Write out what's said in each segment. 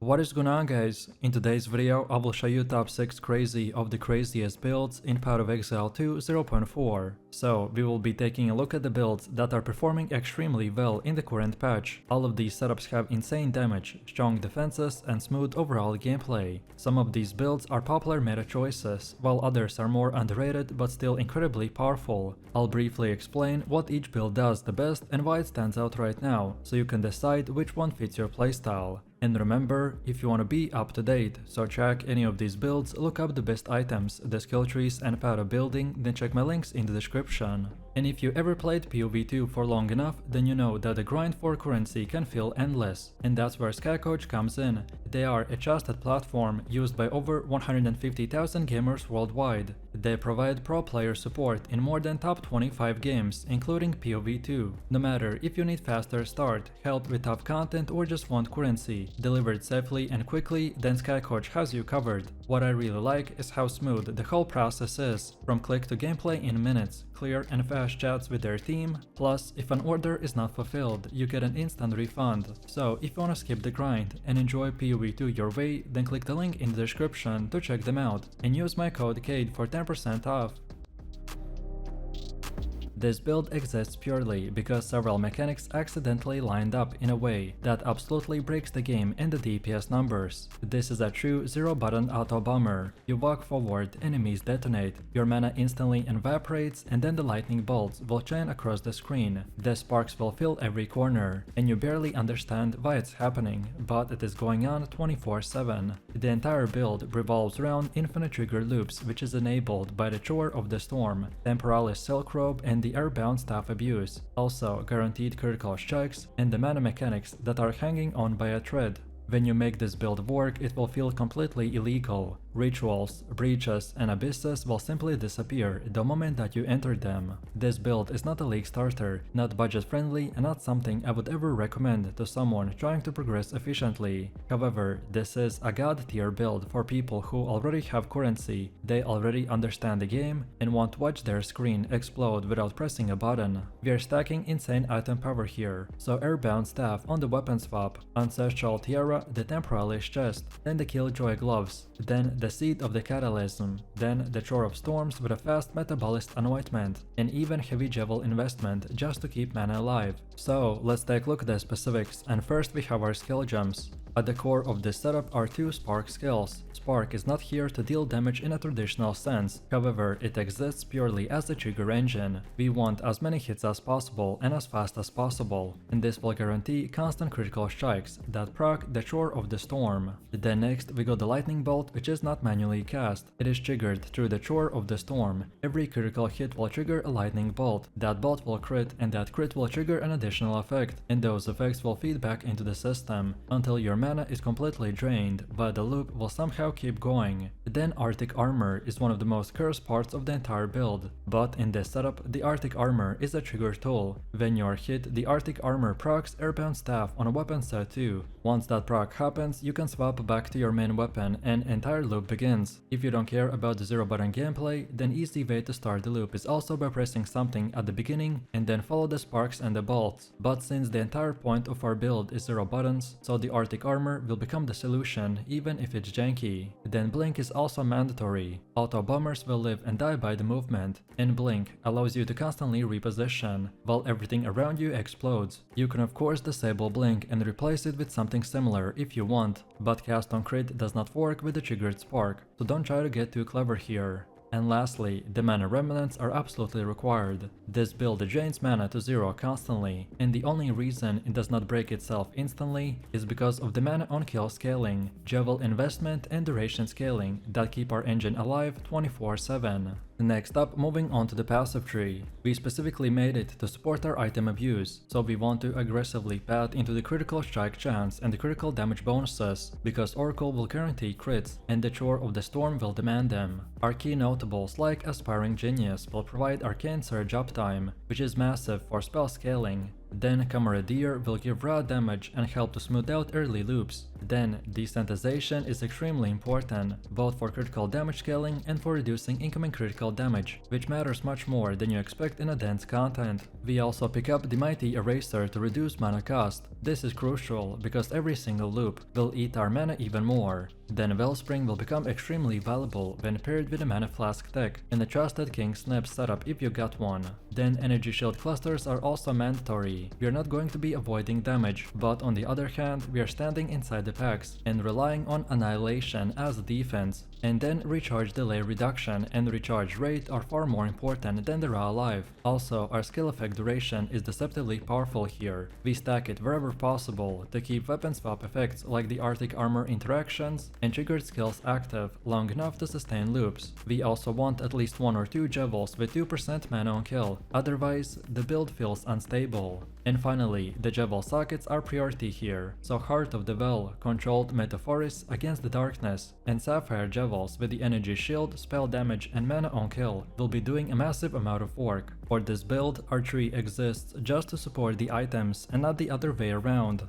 What is going on, guys? In today's video I will show you top 6 crazy of the craziest builds in Path of Exile 2 0.4. So we will be taking a look at the builds that are performing extremely well in the current patch. All of these setups have insane damage, strong defenses and smooth overall gameplay. Some of these builds are popular meta choices, while others are more underrated but still incredibly powerful. I'll briefly explain what each build does the best and why it stands out right now, so you can decide which one fits your playstyle. And remember, if you want to be up to date, so check any of these builds, look up the best items, the skill trees and path of building, then check my links in the description. And if you ever played POE2 for long enough, then you know that the grind for currency can feel endless, and that's where Skycoach comes in. They are a trusted platform used by over 150,000 gamers worldwide. They provide pro player support in more than top 25 games, including POE2. No matter if you need faster start, help with tough content or just want currency delivered safely and quickly, then Skycoach has you covered. What I really like is how smooth the whole process is, from click to gameplay in minutes, clear and fast chats with their team, plus if an order is not fulfilled, you get an instant refund. So if you wanna skip the grind and enjoy POE2 your way, then click the link in the description to check them out and use my code CADE for 10% off. This build exists purely because several mechanics accidentally lined up in a way that absolutely breaks the game in the DPS numbers. This is a true zero-button Autobomber. You walk forward, enemies detonate, your mana instantly evaporates, and then the lightning bolts will chain across the screen. The sparks will fill every corner, and you barely understand why it's happening, but it is going on 24/7. The entire build revolves around infinite trigger loops, which is enabled by the Chore of the Storm, Temporalis Silk Robe, and the Airbound Staff Abuse, also guaranteed critical strikes, and the mana mechanics that are hanging on by a thread. When you make this build work, it will feel completely illegal. Rituals, breaches, and abysses will simply disappear the moment that you enter them. This build is not a league starter, not budget friendly, and not something I would ever recommend to someone trying to progress efficiently. However, this is a god tier build for people who already have currency, they already understand the game, and want to watch their screen explode without pressing a button. We are stacking insane item power here, so Airbound Staff on the weapon swap, Ancestral Tiara, the Temporalis chest, then the Killjoy gloves, then the Seed of the Catalysm, then the Chore of Storms with a fast Metabolist anointment, and even heavy Javel investment just to keep mana alive. So let's take a look at the specifics, and first we have our skill gems. At the core of this setup are two Spark skills. Spark is not here to deal damage in a traditional sense, however it exists purely as a trigger engine. We want as many hits as possible and as fast as possible, and this will guarantee constant critical strikes that proc the Chore of the Storm. Then next we got the Lightning Bolt, which is not manually cast. It is triggered through the Chore of the Storm. Every critical hit will trigger a Lightning Bolt. That bolt will crit, and that crit will trigger an additional effect, and those effects will feed back into the system until your mana is completely drained, but the loop will somehow keep going. Then Arctic Armor is one of the most cursed parts of the entire build, but in this setup the Arctic Armor is a trigger tool. When you are hit, the Arctic Armor procs Airbound Staff on a weapon set too. Once that proc happens, you can swap back to your main weapon and entire loop begins. If you don't care about the zero button gameplay, then easy way to start the loop is also by pressing something at the beginning and then follow the sparks and the bolts. But since the entire point of our build is zero buttons, so the Arctic Armor will become the solution even if it's janky. Then Blink is also mandatory. Auto bombers will live and die by the movement, and Blink allows you to constantly reposition, while everything around you explodes. You can of course disable Blink and replace it with something similar if you want, but cast on crit does not work with the triggered spark, so don't try to get too clever here. And lastly, the mana remnants are absolutely required. This build drains mana to zero constantly, and the only reason it does not break itself instantly is because of the mana on kill scaling, Javel investment and duration scaling that keep our engine alive 24/7. Next up, moving on to the passive tree. We specifically made it to support our item abuse, so we want to aggressively path into the critical strike chance and the critical damage bonuses, because Oracle will guarantee crits and the Chore of the Storm will demand them. Our key notables like Aspiring Genius will provide Arcane Surge uptime, which is massive for spell scaling. Then Camaradeer will give raw damage and help to smooth out early loops. Then Desensitization is extremely important, both for critical damage scaling and for reducing incoming critical damage, which matters much more than you expect in a dense content. We also pick up the Mighty Eraser to reduce mana cost. This is crucial because every single loop will eat our mana even more. Then Wellspring will become extremely valuable when paired with a Mana Flask tech and the Trusted King Snap setup if you got one. Then Energy Shield clusters are also mandatory. We are not going to be avoiding damage, but on the other hand, we are standing inside the packs and relying on Annihilation as defense. And then Recharge Delay Reduction and Recharge Rate are far more important than the raw life. Also, our skill effect duration is deceptively powerful here. We stack it wherever possible to keep weapon swap effects like the Arctic Armor interactions and triggered skills active long enough to sustain loops. We also want at least 1 or 2 Jevels with 2% mana on kill, otherwise the build feels unstable. And finally, the Jevel sockets are priority here, so Heart of the Well, Controlled Metaphoris against the Darkness, and Sapphire Jevels with the Energy Shield, spell damage and mana on kill will be doing a massive amount of work. For this build, our tree exists just to support the items and not the other way around.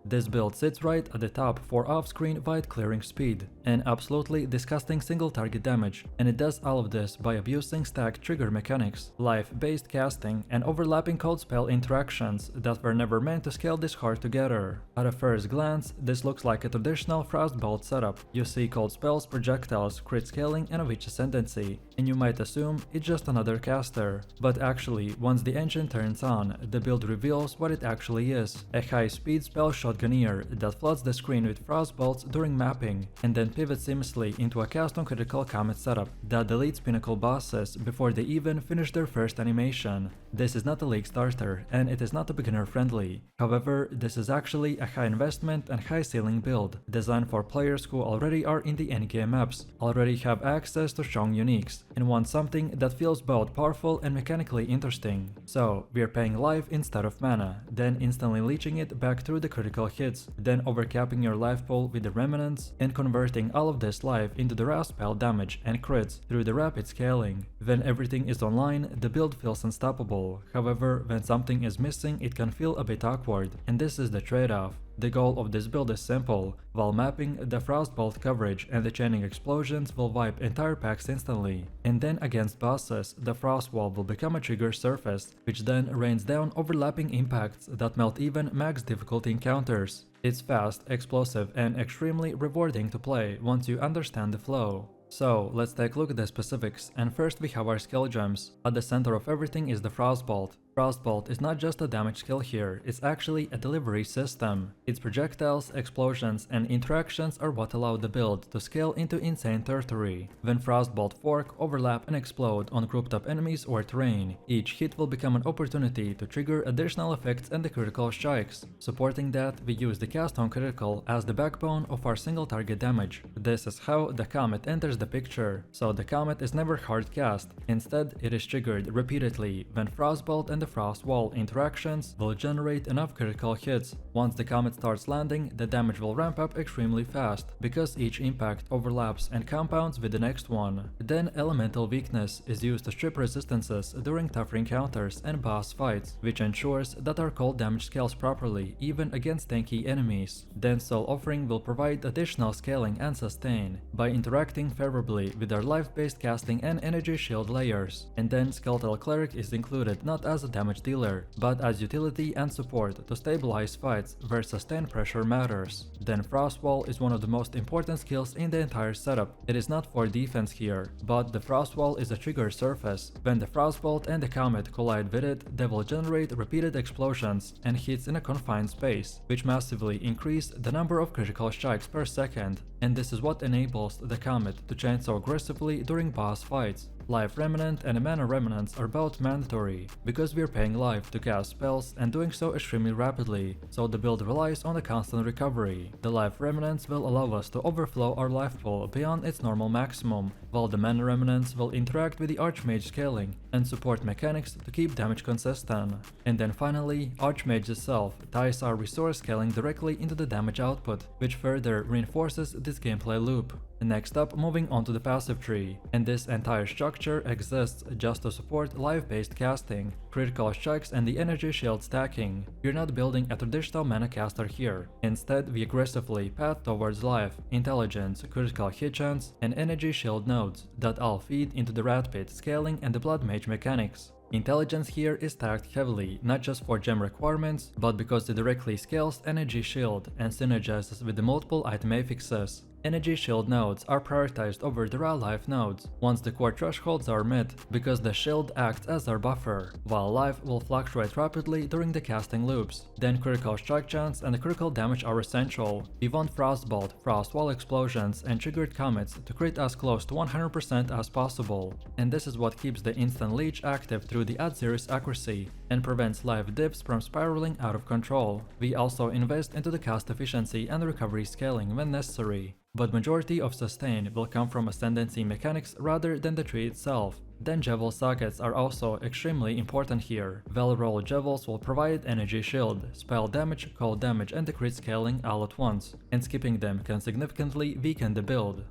This build sits right at the top for off-screen wide clearing speed and absolutely disgusting single target damage, and it does all of this by abusing stack trigger mechanics, life-based casting, and overlapping cold spell interactions that were never meant to scale this hard together. At a first glance, this looks like a traditional Frostbolt setup. You see cold spells, projectiles, crit scaling, and a witch ascendancy, and you might assume it's just another caster. But actually, once the engine turns on, the build reveals what it actually is: a high-speed spell shotgunner that floods the screen with Frostbolts during mapping, and then pivots seamlessly into a cast on critical comet setup that deletes pinnacle bosses before they even finish their first animation. This is not a league starter, and it is not a beginner friendly. However, this is actually a high investment and high ceiling build, designed for players who already are in the endgame maps, already have access to strong uniques, and want something that feels both powerful and mechanically interesting. So, we are paying life instead of mana, then instantly leeching it back through the critical hits, then overcapping your life pool with the remnants, and converting all of this life into the raw spell damage and crits through the rapid scaling. When everything is online, the build feels unstoppable. However, when something is missing, it can feel a bit awkward, and this is the trade-off. The goal of this build is simple. While mapping, the Frostbolt coverage and the chaining explosions will wipe entire packs instantly, and then against bosses, the Frost Wall will become a trigger surface, which then rains down overlapping impacts that melt even max difficulty encounters. It's fast, explosive, and extremely rewarding to play once you understand the flow. So, let's take a look at the specifics, and first we have our skill gems. At the center of everything is the Frostbolt. Frostbolt is not just a damage skill here, it's actually a delivery system. Its projectiles, explosions, and interactions are what allow the build to scale into insane territory. When Frostbolt fork, overlap, and explode on grouped up enemies or terrain, each hit will become an opportunity to trigger additional effects and the critical strikes. Supporting that, we use the cast on critical as the backbone of our single target damage. This is how the comet enters the picture, so the comet is never hard cast. Instead, it is triggered repeatedly when Frostbolt and the Frost Wall interactions will generate enough critical hits. Once the comet starts landing, the damage will ramp up extremely fast, because each impact overlaps and compounds with the next one. Then Elemental Weakness is used to strip resistances during tougher encounters and boss fights, which ensures that our cold damage scales properly even against tanky enemies. Then Soul Offering will provide additional scaling and sustain by interacting favorably with our life-based casting and energy shield layers. And then Skeletal Cleric is included not as a damage dealer, but as utility and support to stabilize fights where sustained pressure matters. Then Frost Wall is one of the most important skills in the entire setup. It is not for defense here, but the Frost Wall is a trigger surface. When the Frostbolt and the Comet collide with it, they will generate repeated explosions and hits in a confined space, which massively increase the number of critical strikes per second. And this is what enables the Comet to chain so aggressively during boss fights. Life Remnant and Mana Remnants are both mandatory, because we are paying life to cast spells and doing so extremely rapidly, so the build relies on a constant recovery. The Life Remnants will allow us to overflow our life pool beyond its normal maximum, while the Mana Remnants will interact with the Archmage scaling and support mechanics to keep damage consistent. And then finally, Archmage itself ties our resource scaling directly into the damage output, which further reinforces the this gameplay loop. Next up, moving on to the passive tree, and this entire structure exists just to support life-based casting, critical strikes and the energy shield stacking. We're not building a traditional mana caster here. Instead, we aggressively path towards life, intelligence, critical hit chance, and energy shield nodes that all feed into the rat pit scaling and the blood mage mechanics. Intelligence here is stacked heavily, not just for gem requirements, but because it directly scales energy shield and synergizes with the multiple item affixes. Energy shield nodes are prioritized over the raw life nodes once the core thresholds are met, because the shield acts as our buffer, while life will fluctuate rapidly during the casting loops. Then critical strike chance and critical damage are essential. We want Frostbolt, frost wall explosions and triggered comets to crit as close to 100% as possible, and this is what keeps the instant leech active through the ad-zeros accuracy and prevents life dips from spiraling out of control. We also invest into the cast efficiency and recovery scaling when necessary, but majority of sustain will come from ascendancy mechanics rather than the tree itself. Then Javel sockets are also extremely important here. Well-rolled Javels will provide energy shield, spell damage, cold damage and the crit scaling all at once, and skipping them can significantly weaken the build.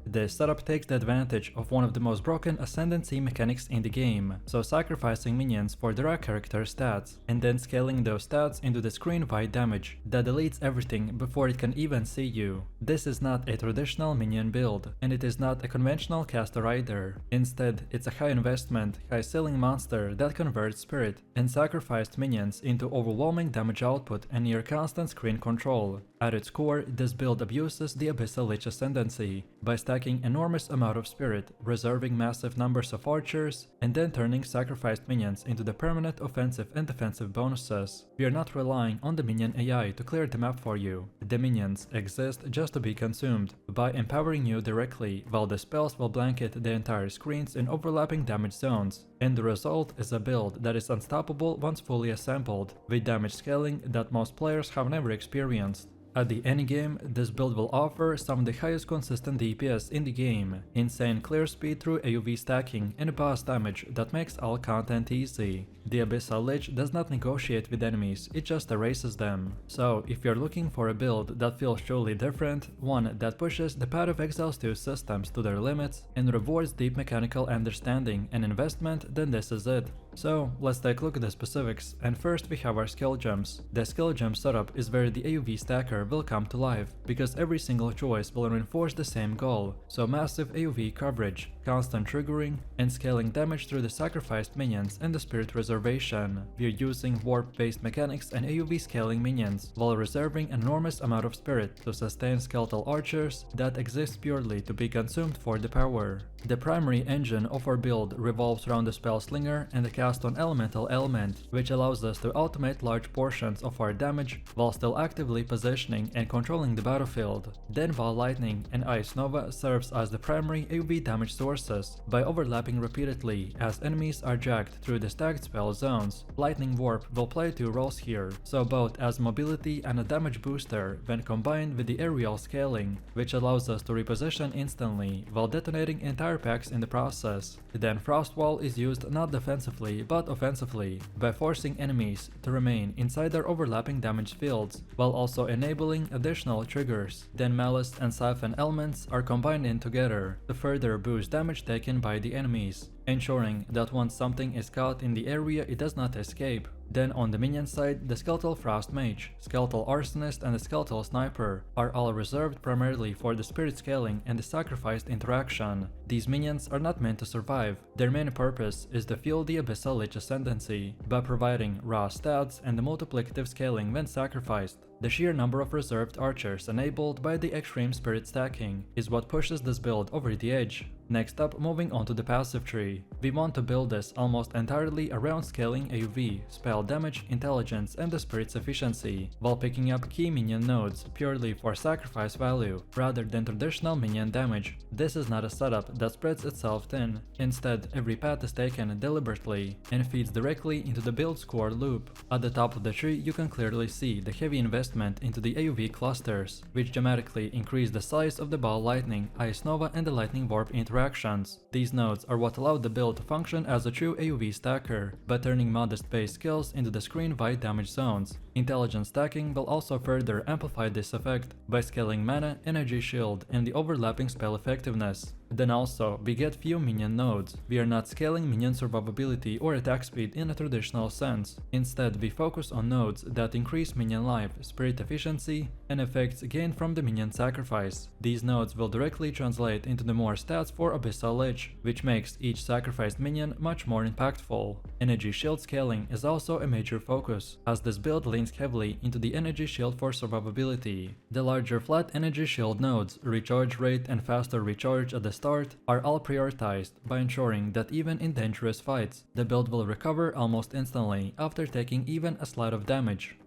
This setup takes the advantage of one of the most broken ascendancy mechanics in the game, so sacrificing minions for the raw character stats, and then scaling those stats into the screen-wide damage that deletes everything before it can even see you. This is not a traditional minion build, and it is not a conventional caster either. Instead, it's a high investment, high ceiling monster that converts spirit and sacrificed minions into overwhelming damage output and near constant screen control. At its core, this build abuses the Abyssal Lich ascendancy by stacking enormous amount of spirit, reserving massive numbers of archers, and then turning sacrificed minions into the permanent offensive and defensive bonuses. We are not relying on the minion AI to clear the map for you. The minions exist just to be consumed by empowering you directly, while the spells will blanket the entire screens in overlapping damage zones, and the result is a build that is unstoppable once fully assembled, with damage scaling that most players have never experienced. At the endgame, this build will offer some of the highest consistent DPS in the game, insane clear speed through AoV stacking, and boss damage that makes all content easy. The Abyssal Lich does not negotiate with enemies, it just erases them. So, if you're looking for a build that feels truly different, one that pushes the Path of Exile's 2 systems to their limits, and rewards deep mechanical understanding and investment, then this is it. So, let's take a look at the specifics, and first we have our skill gems. The skill gem setup is where the AoV stacker will come to life, because every single choice will reinforce the same goal, so massive AoV coverage, constant triggering, and scaling damage through the sacrificed minions and the spirit reservation. We are using warp-based mechanics and AoV scaling minions, while reserving an enormous amount of spirit to sustain skeletal archers that exist purely to be consumed for the power. The primary engine of our build revolves around the spell slinger and the cast on elemental element, which allows us to automate large portions of our damage while still actively positioning and controlling the battlefield. Then Ball Lightning and Ice Nova serves as the primary AoV damage sources by overlapping repeatedly as enemies are dragged through the stacked spell zones. Lightning Warp will play 2 roles here, so both as mobility and a damage booster when combined with the aerial scaling, which allows us to reposition instantly while detonating entire packs in the process. Then Frost Wall is used not defensively but offensively, by forcing enemies to remain inside their overlapping damage fields, while also enabling additional triggers. Then Malice and Siphon elements are combined in together to further boost damage taken by the enemies, ensuring that once something is caught in the area it does not escape. Then on the minion side, the Skeletal Frost Mage, Skeletal Arsonist and the Skeletal Sniper are all reserved primarily for the spirit scaling and the sacrificed interaction. These minions are not meant to survive, their main purpose is to fuel the Abyssal Lich ascendancy by providing raw stats and the multiplicative scaling when sacrificed. The sheer number of reserved archers enabled by the extreme spirit stacking is what pushes this build over the edge. Next up, moving on to the passive tree. We want to build this almost entirely around scaling AoV, spell damage, intelligence and the spirit's efficiency, while picking up key minion nodes purely for sacrifice value, rather than traditional minion damage. This is not a setup that spreads itself thin. Instead, every path is taken deliberately and feeds directly into the build score loop. At the top of the tree you can clearly see the heavy investment into the AoV clusters, which dramatically increase the size of the Ball Lightning, Ice Nova and the Lightning Warp interactions. These nodes are what allowed the build to function as a true AoV stacker, by turning modest base skills into the screen-wide damage zones. Intelligent stacking will also further amplify this effect by scaling mana, energy shield, and the overlapping spell effectiveness. Then also, we get few minion nodes. We are not scaling minion survivability or attack speed in a traditional sense. Instead, we focus on nodes that increase minion life, spirit efficiency, and effects gained from the minion sacrifice. These nodes will directly translate into the more stats for Abyssal Lich, which makes each sacrificed minion much more impactful. Energy shield scaling is also a major focus, as this build leans heavily into the energy shield for survivability. The larger flat energy shield nodes, recharge rate, and faster recharge at the start are all prioritized by ensuring that even in dangerous fights, the build will recover almost instantly after taking even a slight of damage.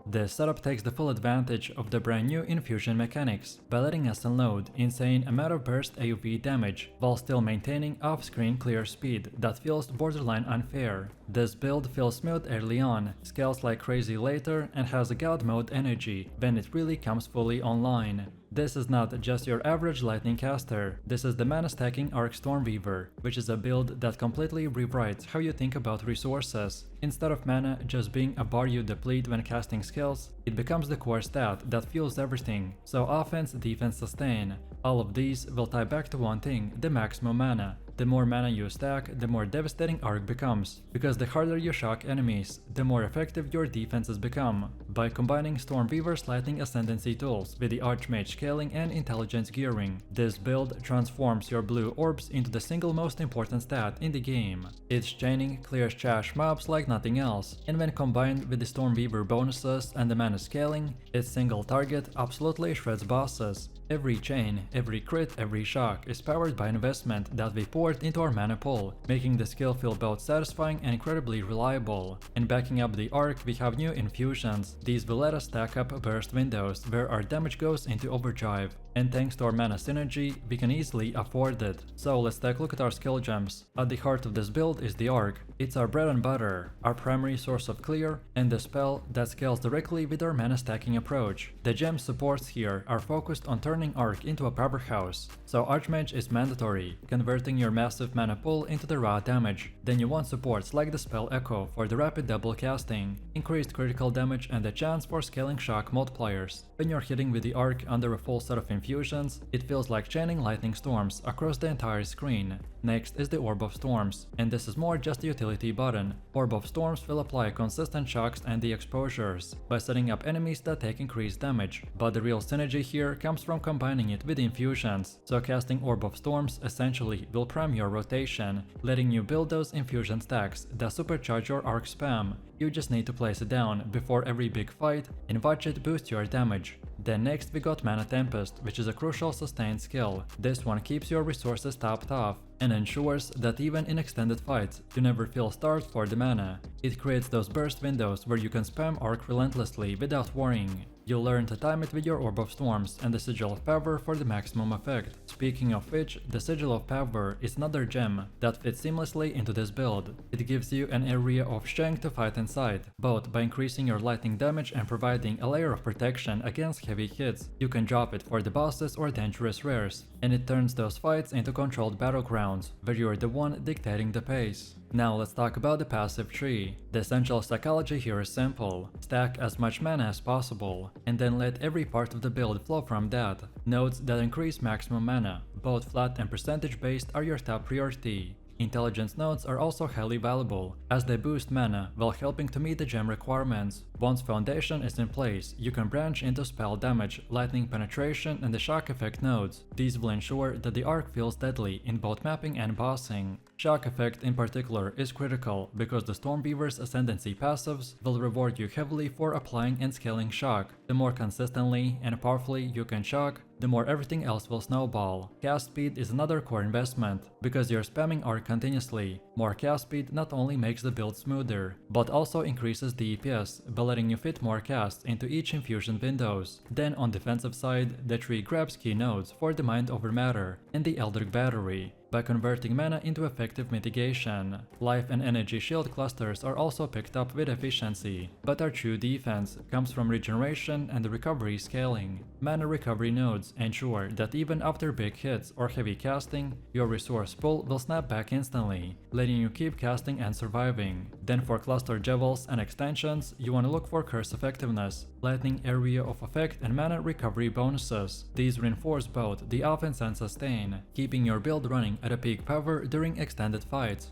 This setup takes the full advantage of the brand new infusion mechanics by letting us unload insane amount of burst AoE damage while still maintaining off-screen clear speed that feels borderline unfair. This build feels smooth early on, scales like crazy later, and has a god mode energy when it really comes fully online. This is not just your average lightning caster, this is the mana stacking Arc Stormweaver, which is a build that completely rewrites how you think about resources. Instead of mana just being a bar you deplete when casting skills, it becomes the core stat that fuels everything, so offense, defense, sustain. All of these will tie back to one thing, the maximum mana. The more mana you stack, the more devastating Arc becomes, because the harder you shock enemies, the more effective your defenses become. By combining Stormweaver's Lightning Ascendancy tools with the Archmage scaling and intelligence gearing, this build transforms your blue orbs into the single most important stat in the game. Its chaining clears trash mobs like nothing else, and when combined with the Stormweaver bonuses and the mana scaling, its single target absolutely shreds bosses. Every chain, every crit, every shock is powered by investment that we poured into our mana pool, making the skill feel both satisfying and incredibly reliable. And backing up the arc, we have new infusions. These will let us stack up burst windows where our damage goes into overdrive. And thanks to our mana synergy, we can easily afford it. So let's take a look at our skill gems. At the heart of this build is the Arc. It's our bread and butter, our primary source of clear, and the spell that scales directly with our mana stacking approach. The gem supports here are focused on turning Arc into a powerhouse. So Archmage is mandatory, converting your massive mana pool into the raw damage. Then you want supports like the spell Echo for the rapid double casting, increased critical damage, and the chance for scaling shock multipliers. When you're hitting with the Arc under a full set of infusions, it feels like chaining lightning storms across the entire screen. Next is the Orb of Storms, and this is more just a utility button. Orb of Storms will apply consistent shocks and the exposures by setting up enemies that take increased damage, but the real synergy here comes from combining it with infusions. So casting Orb of Storms essentially will prime your rotation, letting you build those infusion stacks that supercharge your Arc spam. You just need to place it down before every big fight and watch it boost your damage. Then next we got Mana Tempest, which is a crucial sustained skill. This one keeps your resources topped off and ensures that even in extended fights, you never feel starved for the mana. It creates those burst windows where you can spam Arc relentlessly without worrying. You'll learn to time it with your Orb of Storms and the Sigil of Power for the maximum effect. Speaking of which, the Sigil of Power is another gem that fits seamlessly into this build. It gives you an area of strength to fight inside, both by increasing your lightning damage and providing a layer of protection against heavy hits. You can drop it for the bosses or dangerous rares, and it turns those fights into controlled battlegrounds, where you're the one dictating the pace. Now let's talk about the passive tree. The essential psychology here is simple. Stack as much mana as possible, and then let every part of the build flow from that. Nodes that increase maximum mana, both flat and percentage based, are your top priority. Intelligence nodes are also highly valuable, as they boost mana while helping to meet the gem requirements. Once foundation is in place, you can branch into spell damage, lightning penetration, and the shock effect nodes. These will ensure that the arc feels deadly in both mapping and bossing. Shock effect in particular is critical because the Stormweaver's Ascendancy passives will reward you heavily for applying and scaling shock. The more consistently and powerfully you can shock, the more everything else will snowball. Cast speed is another core investment, because you're spamming Arc continuously. More cast speed not only makes the build smoother, but also increases the DPS by letting you fit more casts into each infusion windows. Then on defensive side, the tree grabs key nodes for the Mind over Matter and the Eldritch Battery. by converting mana into effective mitigation. Life and energy shield clusters are also picked up with efficiency, but our true defense comes from regeneration and recovery scaling. Mana recovery nodes ensure that even after big hits or heavy casting, your resource pool will snap back instantly, letting you keep casting and surviving. Then for cluster jewels and extensions, you want to look for curse effectiveness, lightning area of effect and mana recovery bonuses. These reinforce both the offense and sustain, keeping your build running at a peak power during extended fights.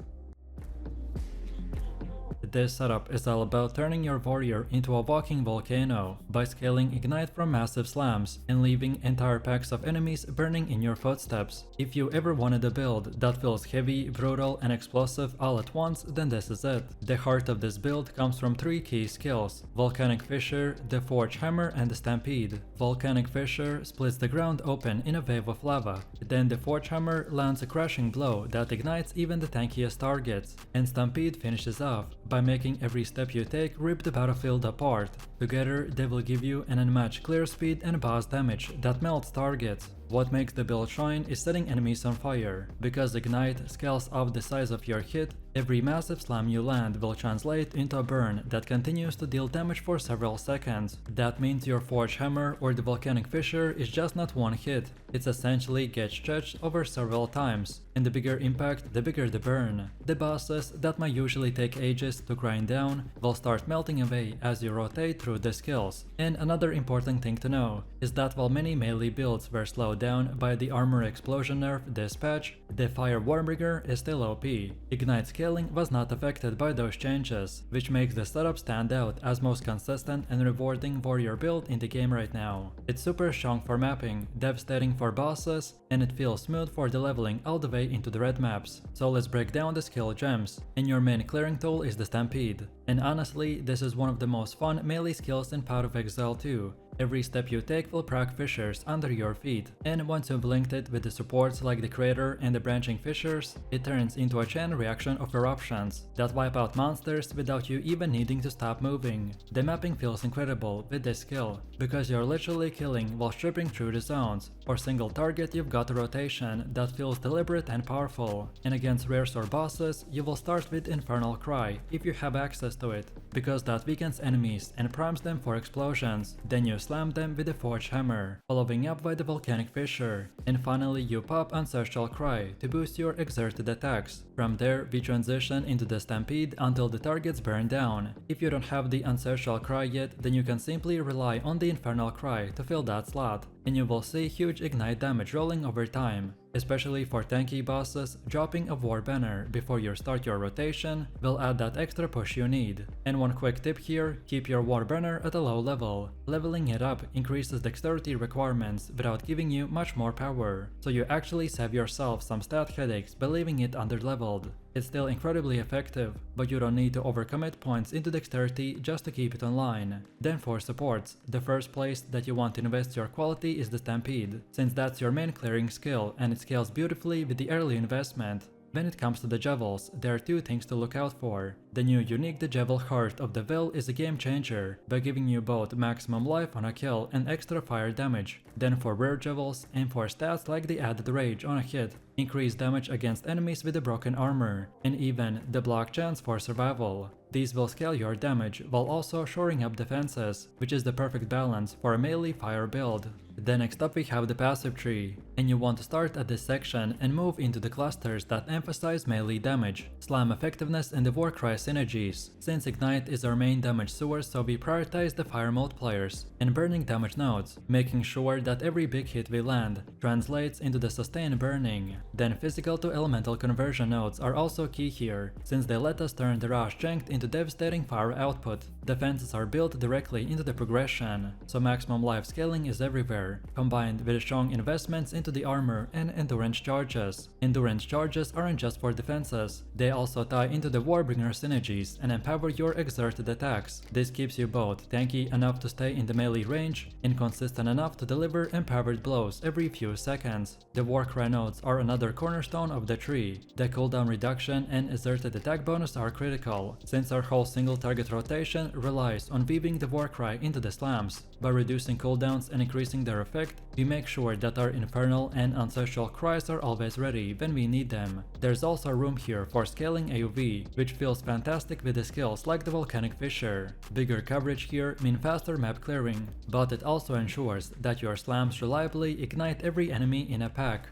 This setup is all about turning your warrior into a walking volcano by scaling ignite from massive slams and leaving entire packs of enemies burning in your footsteps. If you ever wanted a build that feels heavy, brutal and explosive all at once, then this is it. The heart of this build comes from three key skills: Volcanic Fissure, the Forge Hammer and the Stampede. Volcanic Fissure splits the ground open in a wave of lava, then the Forge Hammer lands a crashing blow that ignites even the tankiest targets, and Stampede finishes off by making every step you take rip the battlefield apart. Together, they will give you an unmatched clear speed and boss damage that melts targets. What makes the build shine is setting enemies on fire. Because Ignite scales off the size of your hit, every massive slam you land will translate into a burn that continues to deal damage for several seconds. That means your Forge Hammer or the Volcanic Fissure is just not one hit, it's essentially gets stretched over several times, and the bigger impact, the bigger the burn. The bosses that might usually take ages to grind down will start melting away as you rotate through the skills. And another important thing to know is that while many melee builds were slowed down by the armor explosion nerf this patch, the Fire Warbringer is still OP. Ignite scaling was not affected by those changes, which makes the setup stand out as most consistent and rewarding warrior build in the game right now. It's super strong for mapping, devastating for bosses, and it feels smooth for the leveling all the way into the red maps. So let's break down the skill gems, and your main clearing tool is the Stampede. And honestly, this is one of the most fun melee skills in Path of Exile 2. Every step you take will proc fissures under your feet, and once you've linked it with the supports like the Crater and the branching fissures, it turns into a chain reaction of eruptions that wipe out monsters without you even needing to stop moving. The mapping feels incredible with this skill, because you're literally killing while stripping through the zones. For single target, you've got a rotation that feels deliberate and powerful, and against rares or bosses, you will start with Infernal Cry if you have access to it, because that weakens enemies and primes them for explosions. Then you slam them with the Forge Hammer, following up by the Volcanic Fissure, and finally you pop Ancestral Cry to boost your exerted attacks. From there, we transition into the Stampede until the targets burn down. If you don't have the Ancestral Cry yet, then you can simply rely on the Infernal Cry to fill that slot, and you will see huge ignite damage rolling over time. Especially for tanky bosses, dropping a War Banner before you start your rotation will add that extra push you need. And one quick tip here, keep your War Banner at a low level. Leveling it up increases dexterity requirements without giving you much more power, so you actually save yourself some stat headaches by leaving it underleveled. It's still incredibly effective, but you don't need to overcommit points into dexterity just to keep it online. Then for supports, the first place that you want to invest your quality is the Stampede, since that's your main clearing skill and it scales beautifully with the early investment. When it comes to the Jevels, there are two things to look out for. The new unique The Jewel Heart of the Will is a game changer by giving you both maximum life on a kill and extra fire damage. Then for rare Jewels, aim for stats like the added rage on a hit, increased damage against enemies with the broken armor, and even the block chance for survival. These will scale your damage while also shoring up defenses, which is the perfect balance for a melee fire build. Then next up we have the passive tree, and you want to start at this section and move into the clusters that emphasize melee damage, slam effectiveness and the Warcry synergies. Since Ignite is our main damage source, so we prioritize the fire multipliers and burning damage nodes, making sure that every big hit we land translates into the sustained burning. Then physical to elemental conversion nodes are also key here, since they let us turn the raw strength into devastating fire output. Defenses are built directly into the progression, so maximum life scaling is everywhere, combined with strong investments into the armor and endurance charges. Endurance charges aren't just for defenses, they also tie into the Warbringer synergies and empower your exerted attacks. This keeps you both tanky enough to stay in the melee range and consistent enough to deliver empowered blows every few seconds. The Warcry nodes are another cornerstone of the tree. The cooldown reduction and asserted attack bonus are critical, since our whole single target rotation relies on weaving the Warcry into the slams. By reducing cooldowns and increasing their effect, we make sure that our infernal and ancestral cries are always ready when we need them. There's also room here for scaling AoV, which feels fantastic with the skills like the Volcanic Fissure. Bigger coverage here mean faster map clearing, but it also ensures that your slams reliably ignite every enemy in a pack.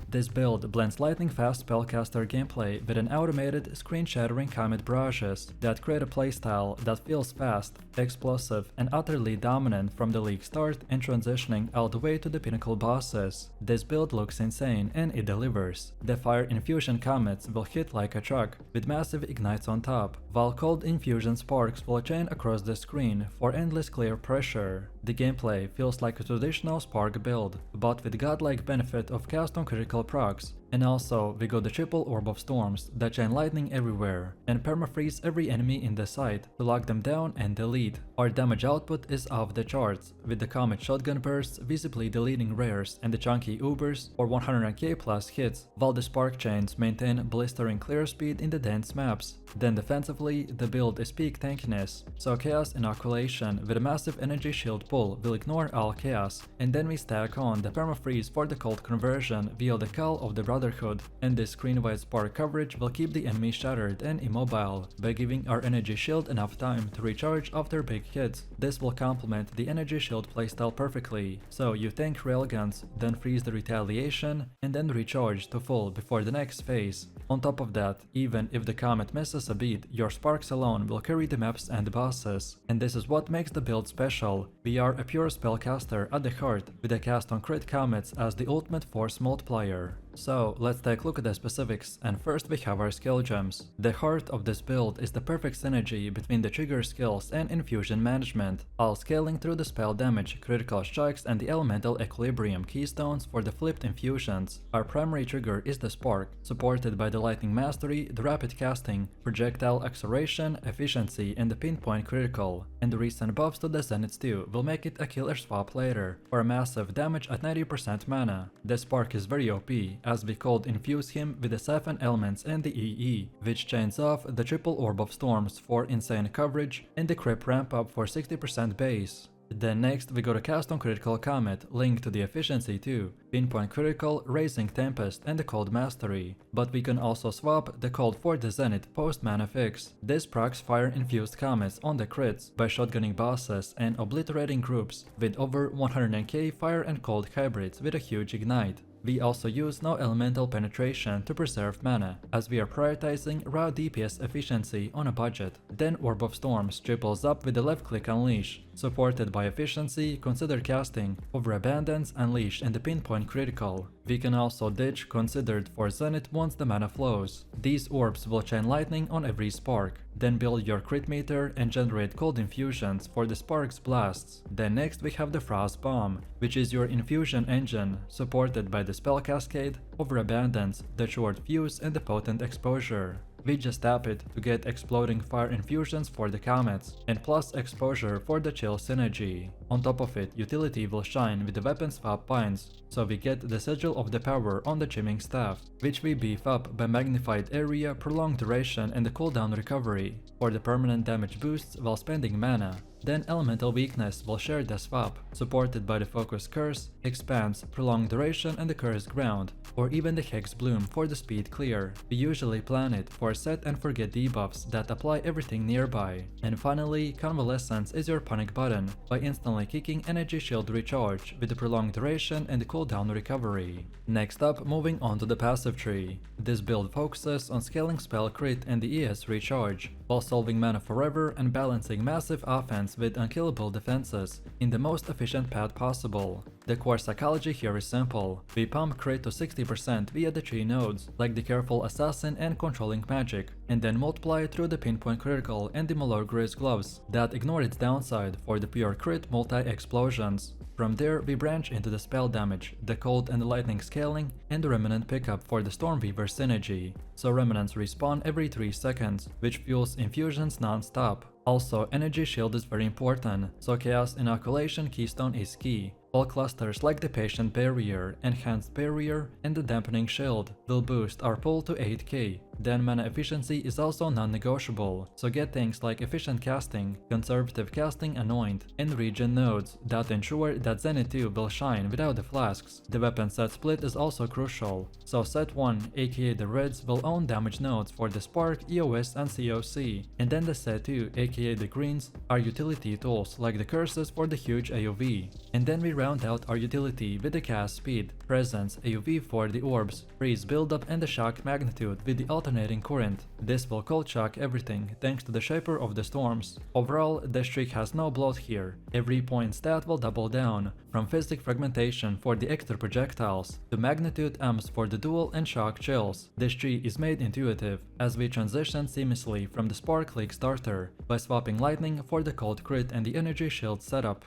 This build blends lightning-fast spellcaster gameplay with an automated, screen-shattering comet barrages that create a playstyle that feels fast, explosive, and utterly dominant from the league start and transitioning all the way to the pinnacle bosses. This build looks insane, and it delivers. The fire infusion comets will hit like a truck, with massive ignites on top, while cold infusion sparks will chain across the screen for endless clear pressure. The gameplay feels like a traditional spark build, but with godlike benefit of cast on critical procs. And also, we got the triple orb of storms that chain lightning everywhere, and permafreeze every enemy in the site to lock them down and delete. Our damage output is off the charts, with the comet shotgun bursts visibly deleting rares and the chunky ubers for 100k plus hits, while the spark chains maintain blistering clear speed in the dense maps. Then defensively, the build is peak tankiness, so chaos inoculation with a massive energy shield pull will ignore all chaos, and then we stack on the permafreeze for the cold conversion via the Call of the Brotherhood, and this screen-wide spark coverage will keep the enemy shattered and immobile by giving our energy shield enough time to recharge after big hits. This will complement the energy shield playstyle perfectly, so you tank railguns, then freeze the retaliation, and then recharge to full before the next phase. On top of that, even if the comet misses a beat, your sparks alone will carry the maps and bosses, and this is what makes the build special. We are a pure spellcaster at the heart, with a cast on crit comets as the ultimate force multiplier. So let's take a look at the specifics, and first we have our skill gems. The heart of this build is the perfect synergy between the trigger skills and infusion management, all scaling through the spell damage, critical strikes, and the elemental equilibrium keystones for the flipped infusions. Our primary trigger is the spark, supported by the lightning mastery, the rapid casting, projectile acceleration, efficiency, and the pinpoint critical. And the recent buffs to the zeniths too will make it a killer swap later, for a massive damage at 90% mana. The spark is very OP, as we could infuse him with the Siphon elements and the EE, which chains off the triple orb of storms for insane coverage and the crip ramp up for 60% base. Then next we got a cast on critical comet linked to the efficiency too, pinpoint critical, raising tempest, and the cold mastery. But we can also swap the cold for the zenith post mana fix. This procs fire infused comets on the crits by shotgunning bosses and obliterating groups with over 100k fire and cold hybrids with a huge ignite. We also use no elemental penetration to preserve mana, as we are prioritizing raw DPS efficiency on a budget. Then Orb of Storms triples up with the left click Unleash. Supported by efficiency, consider casting over Abundance, Unleash, and the pinpoint critical. We can also ditch considered for Zenith once the mana flows. These orbs will chain lightning on every spark. Then build your crit meter and generate cold infusions for the sparks blasts. Then next we have the Frost Bomb, which is your infusion engine, supported by the spell cascade, over Abundance, the short fuse, and the potent exposure. We just tap it to get exploding fire infusions for the comets, and plus exposure for the chill synergy. On top of it, utility will shine with the weapon swap binds, so we get the sigil of the power on the chiming staff, which we beef up by magnified area, prolonged duration, and the cooldown recovery, for the permanent damage boosts while spending mana. Then Elemental Weakness will share the swap, supported by the Focus Curse, Expanse, Prolonged Duration, and the Cursed Ground, or even the Hex Bloom for the speed clear. We usually plan it for set and forget debuffs that apply everything nearby. And finally, Convalescence is your panic button, by instantly kicking Energy Shield Recharge with the Prolonged Duration and the cooldown recovery. Next up, moving on to the passive tree. This build focuses on scaling spell crit and the ES recharge, while solving mana forever and balancing massive offense with unkillable defenses in the most efficient path possible. The core psychology here is simple. We pump crit to 60% via the tree nodes, like the Careful Assassin and Controlling Magic, and then multiply it through the Pinpoint Critical and the Malorgris Gloves that ignore its downside for the pure crit multi-explosions. From there, we branch into the spell damage, the cold and the lightning scaling, and the remnant pickup for the Stormweaver synergy. So remnants respawn every 3 seconds, which fuels infusions non-stop. Also, energy shield is very important, so Chaos Inoculation Keystone is key. All clusters like the Patient Barrier, Enhanced Barrier, and the Dampening Shield will boost our pull to 8k. Then mana efficiency is also non-negotiable, so get things like efficient casting, conservative casting anoint, and regen nodes that ensure that Zenith 2 will shine without the flasks. The weapon set split is also crucial, so set 1 aka the reds will own damage nodes for the Spark, EOS and COC, and then the set 2 aka the greens are utility tools like the curses for the huge AoV. And then we round out our utility with the cast speed, presence, AoV for the orbs, freeze buildup and the shock magnitude with the alternating current. This will cold shock everything thanks to the Shaper of the Storms. Overall, this streak has no bloat here. Every point stat will double down, from physic fragmentation for the extra projectiles to magnitude amps for the dual and shock chills. This tree is made intuitive as we transition seamlessly from the Spark League starter by swapping lightning for the cold crit and the energy shield setup.